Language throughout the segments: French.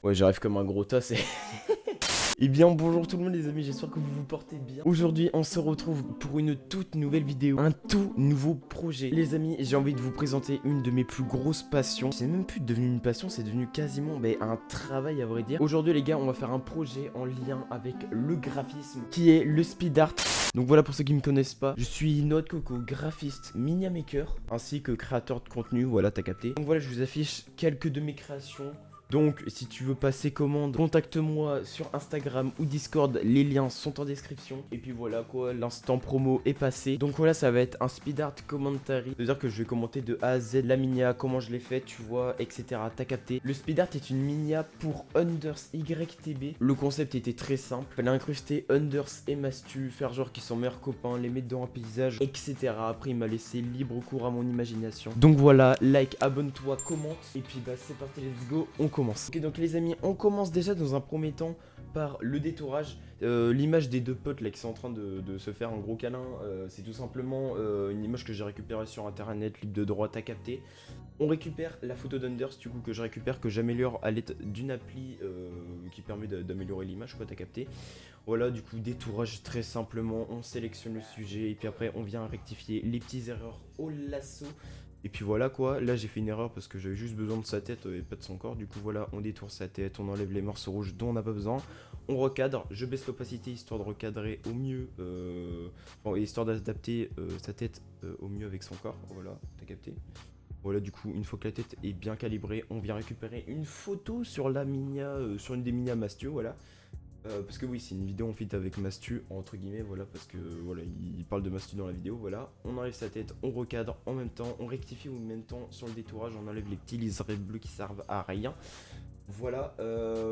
Ouais, j'arrive comme un gros tas, c'est... Eh bien bonjour tout le monde les amis, j'espère que vous vous portez bien. Aujourd'hui on se retrouve pour une toute nouvelle vidéo, un tout nouveau projet. Les amis, j'ai envie de vous présenter une de mes plus grosses passions. C'est même plus devenu une passion, c'est devenu quasiment un travail à vrai dire. Aujourd'hui les gars, on va faire un projet en lien avec le graphisme qui est le speed art. Donc voilà pour ceux qui me connaissent pas, je suis Noix de Coco, graphiste, miniature maker, ainsi que créateur de contenu, voilà t'as capté. Donc voilà je vous affiche quelques de mes créations. Donc si tu veux passer commande, contacte-moi sur Instagram ou Discord, les liens sont en description. Et puis voilà quoi, l'instant promo est passé. Donc voilà, ça va être un speed art commentary. C'est-à-dire que je vais commenter de A à Z la minia, comment je l'ai fait, tu vois, etc. T'as capté. Le speed art est une minia pour Unders YTB. Le concept était très simple. Fallait incruster Unders et Mastu, faire genre qu'ils sont meilleurs copains, les mettre dans un paysage, etc. Après il m'a laissé libre cours à mon imagination. Donc voilà, like, abonne-toi, commente. Et puis bah c'est parti, let's go, on commence. Ok donc les amis, on commence déjà dans un premier temps par le détourage. L'image des deux potes là qui sont en train de se faire un gros câlin, c'est tout simplement une image que j'ai récupérée sur internet, libre de droit, à capter. On récupère la photo d'Unders du coup que je récupère, que j'améliore à l'aide d'une appli qui permet d'améliorer l'image, quoi, t'as capté. Voilà, du coup détourage très simplement, on sélectionne le sujet et puis après on vient rectifier les petites erreurs au lasso. Et puis voilà quoi, là j'ai fait une erreur parce que j'avais juste besoin de sa tête et pas de son corps. Du coup voilà, on détourne sa tête, on enlève les morceaux rouges dont on n'a pas besoin. On recadre, je baisse l'opacité histoire de recadrer au mieux, histoire d'adapter sa tête au mieux avec son corps. Voilà, t'as capté. Voilà, du coup, une fois que la tête est bien calibrée, on vient récupérer une photo sur la minia, sur une des minias Mastio, voilà. Parce que oui, c'est une vidéo en fit avec Mastu, entre guillemets, voilà, parce que voilà, il parle de Mastu dans la vidéo, voilà. On enlève sa tête, on recadre en même temps, on rectifie en même temps sur le détourage, on enlève les petits liserés bleus qui servent à rien. Voilà,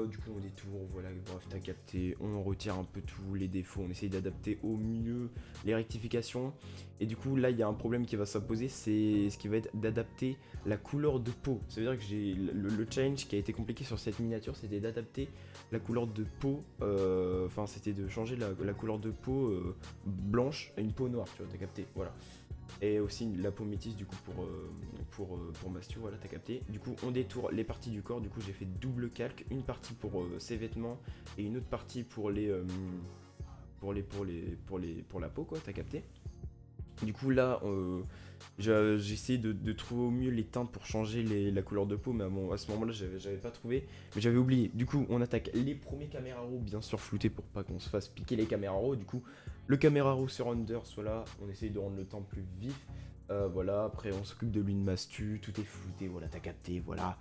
du coup on détourne, voilà, bref, t'as capté, on en retire un peu tous les défauts, on essaye d'adapter au mieux les rectifications. Et du coup là il y a un problème qui va s'imposer, c'est ce qui va être d'adapter la couleur de peau. Ça veut dire que j'ai le challenge qui a été compliqué sur cette miniature, c'était d'adapter la couleur de peau, enfin c'était de changer la couleur de peau blanche à une peau noire, tu vois, t'as capté, voilà. Et aussi la peau métisse du coup pour Mastu, voilà t'as capté. Du coup on détourne les parties du corps, du coup j'ai fait double calque, une partie pour ses vêtements et une autre partie pour pour la peau quoi, t'as capté. Du coup là j'ai essayé de trouver au mieux les teintes pour changer la couleur de peau, mais à ce moment là j'avais pas trouvé, mais j'avais oublié. Du coup on attaque les premiers caméras raw, bien sûr floutés pour pas qu'on se fasse piquer les caméras raw. Du coup le caméra raw sur Under, voilà, on essaye de rendre le temps plus vif. Voilà, après on s'occupe de l'une mastu, tout est flouté, voilà t'as capté, voilà.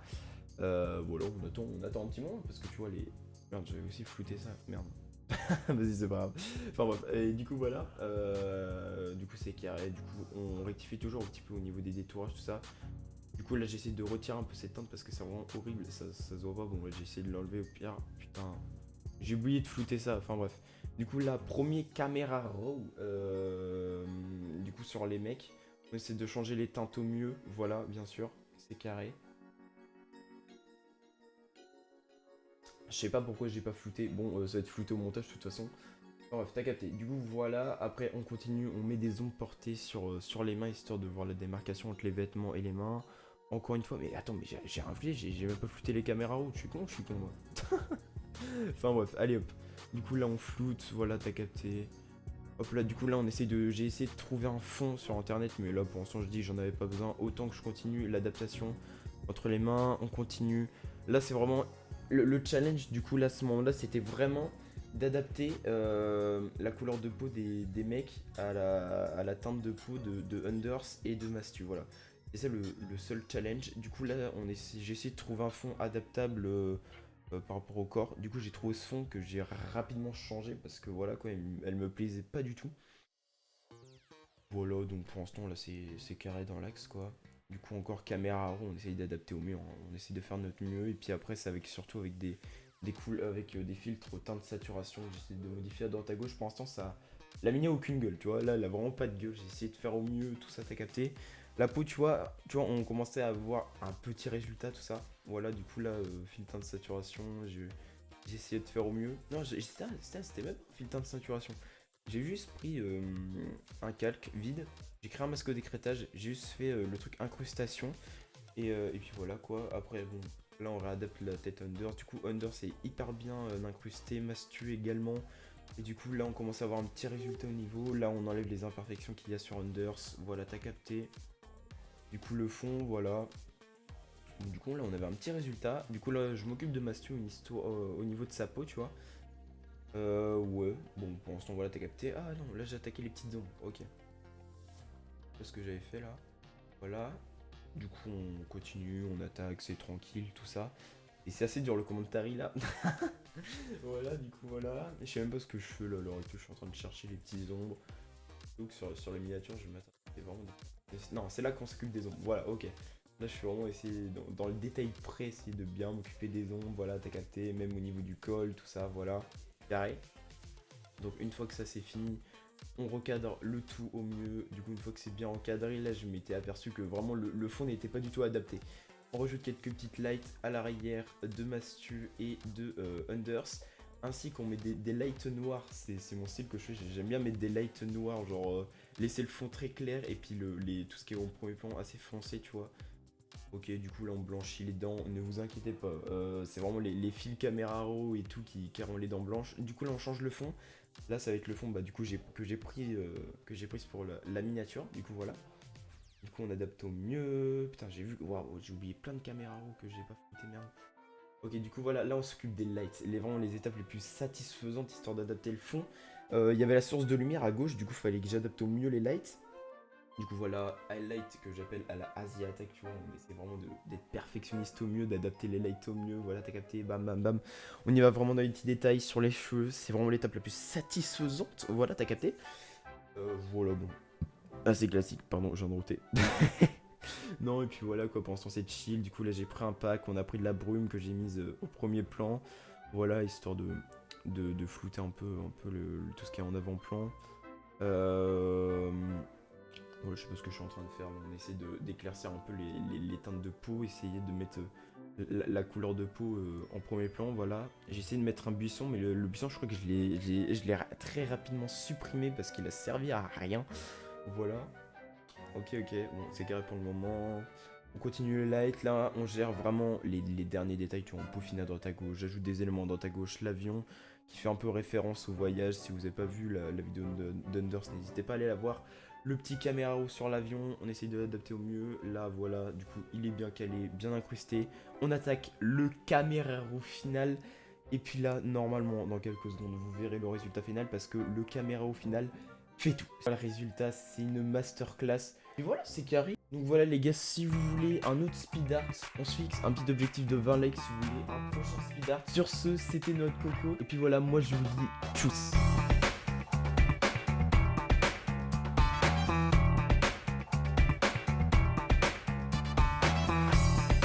Voilà, on attend un petit moment parce que tu vois les... Merde, j'avais aussi flouté ça, merde. Vas-y, c'est pas grave. Enfin bref, et du coup voilà, du coup c'est carré, du coup on rectifie toujours un petit peu au niveau des détourages, tout ça. Du coup là j'essaie de retirer un peu cette teinte parce que c'est vraiment horrible, ça se voit pas, bon là j'ai essayé de l'enlever au pire, putain, j'ai oublié de flouter ça, enfin bref. Du coup là, premier caméra raw, du coup sur les mecs, on essaie de changer les teintes au mieux, voilà bien sûr, c'est carré. Je sais pas pourquoi j'ai pas flouté, bon ça va être flouté au montage de toute façon. Bref, t'as capté. Du coup, voilà. Après, on continue. On met des ombres portées sur les mains, histoire de voir la démarcation entre les vêtements et les mains. Encore une fois, mais attends, mais j'ai rien flouté. J'ai même pas flouté les caméras haut. Je suis con, moi. Enfin, bref, allez hop. Du coup, là, on floute. Voilà, t'as capté. Hop là, du coup, là, j'ai essayé de trouver un fond sur internet. Mais là, pour l'instant, je dis, j'en avais pas besoin. Autant que je continue l'adaptation entre les mains. On continue. Là, c'est vraiment le challenge. Du coup, là, à ce moment-là, c'était vraiment d'adapter la couleur de peau des mecs à la teinte de peau de Unders et de Mastu, voilà. C'est ça le seul challenge. Du coup là j'ai essayé de trouver un fond adaptable par rapport au corps. Du coup j'ai trouvé ce fond que j'ai rapidement changé parce que voilà quoi, elle me plaisait pas du tout. Voilà, donc pour l'instant là c'est carré dans l'axe quoi. Du coup encore caméra raw, on essaye d'adapter au mieux, hein. On essaye de faire notre mieux et puis après c'est surtout avec des filtres au teint de saturation que j'essaie de modifier à droite à gauche. Pour l'instant ça... La mini a aucune gueule, tu vois, là elle a vraiment pas de gueule, j'ai essayé de faire au mieux, tout ça t'as capté. La peau tu vois on commençait à avoir un petit résultat tout ça. Voilà du coup là filtre de saturation, j'ai essayé de faire au mieux. Non c'était même pas filtre de saturation. J'ai juste pris un calque vide, j'ai créé un masque d'écrêtage, j'ai juste fait le truc incrustation et puis voilà quoi. Après bon, Là on réadapte la tête Under, du coup Under c'est hyper bien incrusté, Mastu également. Et du coup là on commence à avoir un petit résultat au niveau, là on enlève les imperfections qu'il y a sur Unders, voilà t'as capté. Du coup le fond, voilà. Du coup là on avait un petit résultat, du coup là je m'occupe de Mastu au niveau de sa peau tu vois. Ouais, bon pour l'instant voilà t'as capté. Ah non, là j'ai attaqué les petites ombres, ok. C'est ce que j'avais fait là, voilà. Du coup on continue, on attaque, c'est tranquille, tout ça. Et c'est assez dur le commentary là. Voilà, du coup voilà. Je sais même pas ce que je fais là, alors que je suis en train de chercher les petits ombres. Donc sur les miniatures, je vais mettre vraiment non, c'est là qu'on s'occupe des ombres. Voilà, ok. Là, je suis vraiment essayé dans le détail près, essayer de bien m'occuper des ombres. Voilà, t'as capté, même au niveau du col, tout ça, voilà. Carré. Donc une fois que ça c'est fini, on recadre le tout au mieux. Du coup, une fois que c'est bien encadré, là, je m'étais aperçu que vraiment le fond n'était pas du tout adapté. On rajoute quelques petites lights à l'arrière de Mastu et de Unders. Ainsi qu'on met des lights noirs, c'est mon style que je fais, j'aime bien mettre des lights noirs, genre laisser le fond très clair et puis tout ce qui est au premier plan assez foncé, tu vois. Ok, du coup là on blanchit les dents, ne vous inquiétez pas, c'est vraiment les fils caméra raw et tout qui rendent les dents blanches. Du coup là on change le fond, là ça va être le fond du coup que j'ai pris pour la miniature, du coup voilà. Du coup on adapte au mieux, putain waouh, j'ai oublié plein de caméras raw que j'ai pas foutu, merde. Ok, du coup voilà, là on s'occupe des lights, vraiment les étapes les plus satisfaisantes histoire d'adapter le fond. Il y avait la source de lumière à gauche, du coup il fallait que j'adapte au mieux les lights. Du coup voilà, highlight que j'appelle à la Asiatek, tu vois, on essaie vraiment d'être perfectionniste au mieux, d'adapter les lights au mieux, voilà t'as capté, bam bam bam. On y va vraiment dans les petits détails sur les cheveux, c'est vraiment l'étape la plus satisfaisante, voilà t'as capté. Voilà bon, assez classique, pardon, j'en ai routé. Non, et puis voilà quoi, pour l'instant c'est chill. Du coup, là j'ai pris un pack, on a pris de la brume que j'ai mise au premier plan. Voilà, histoire de flouter un peu tout ce qui est en avant-plan. Ouais, je sais pas ce que je suis en train de faire, mais on essaie d'éclaircir un peu les teintes de peau, essayer de mettre la couleur de peau en premier plan. Voilà, j'ai essayé de mettre un buisson, mais le buisson, je crois que je l'ai très rapidement supprimé parce qu'il a servi à rien. Voilà. Ok, bon, c'est carré pour le moment. On continue le light, là, on gère vraiment les derniers détails, tu vois, on peaufine à droite à gauche, j'ajoute des éléments à droite à gauche, l'avion, qui fait un peu référence au voyage, si vous n'avez pas vu la vidéo d'Unders, n'hésitez pas à aller la voir. Le petit caméra raw sur l'avion, on essaye de l'adapter au mieux, là, voilà, du coup, il est bien calé, bien incrusté. On attaque le caméra raw final, et puis là, normalement, dans quelques secondes, vous verrez le résultat final, parce que le caméra raw final fait tout. Le résultat, c'est une masterclass. Et voilà, c'est carré. Donc voilà les gars, si vous voulez un autre speed art, on se fixe un petit objectif de 20 likes si vous voulez un prochain speed art. Sur ce, c'était notre coco. Et puis voilà, moi je vous dis tchuss.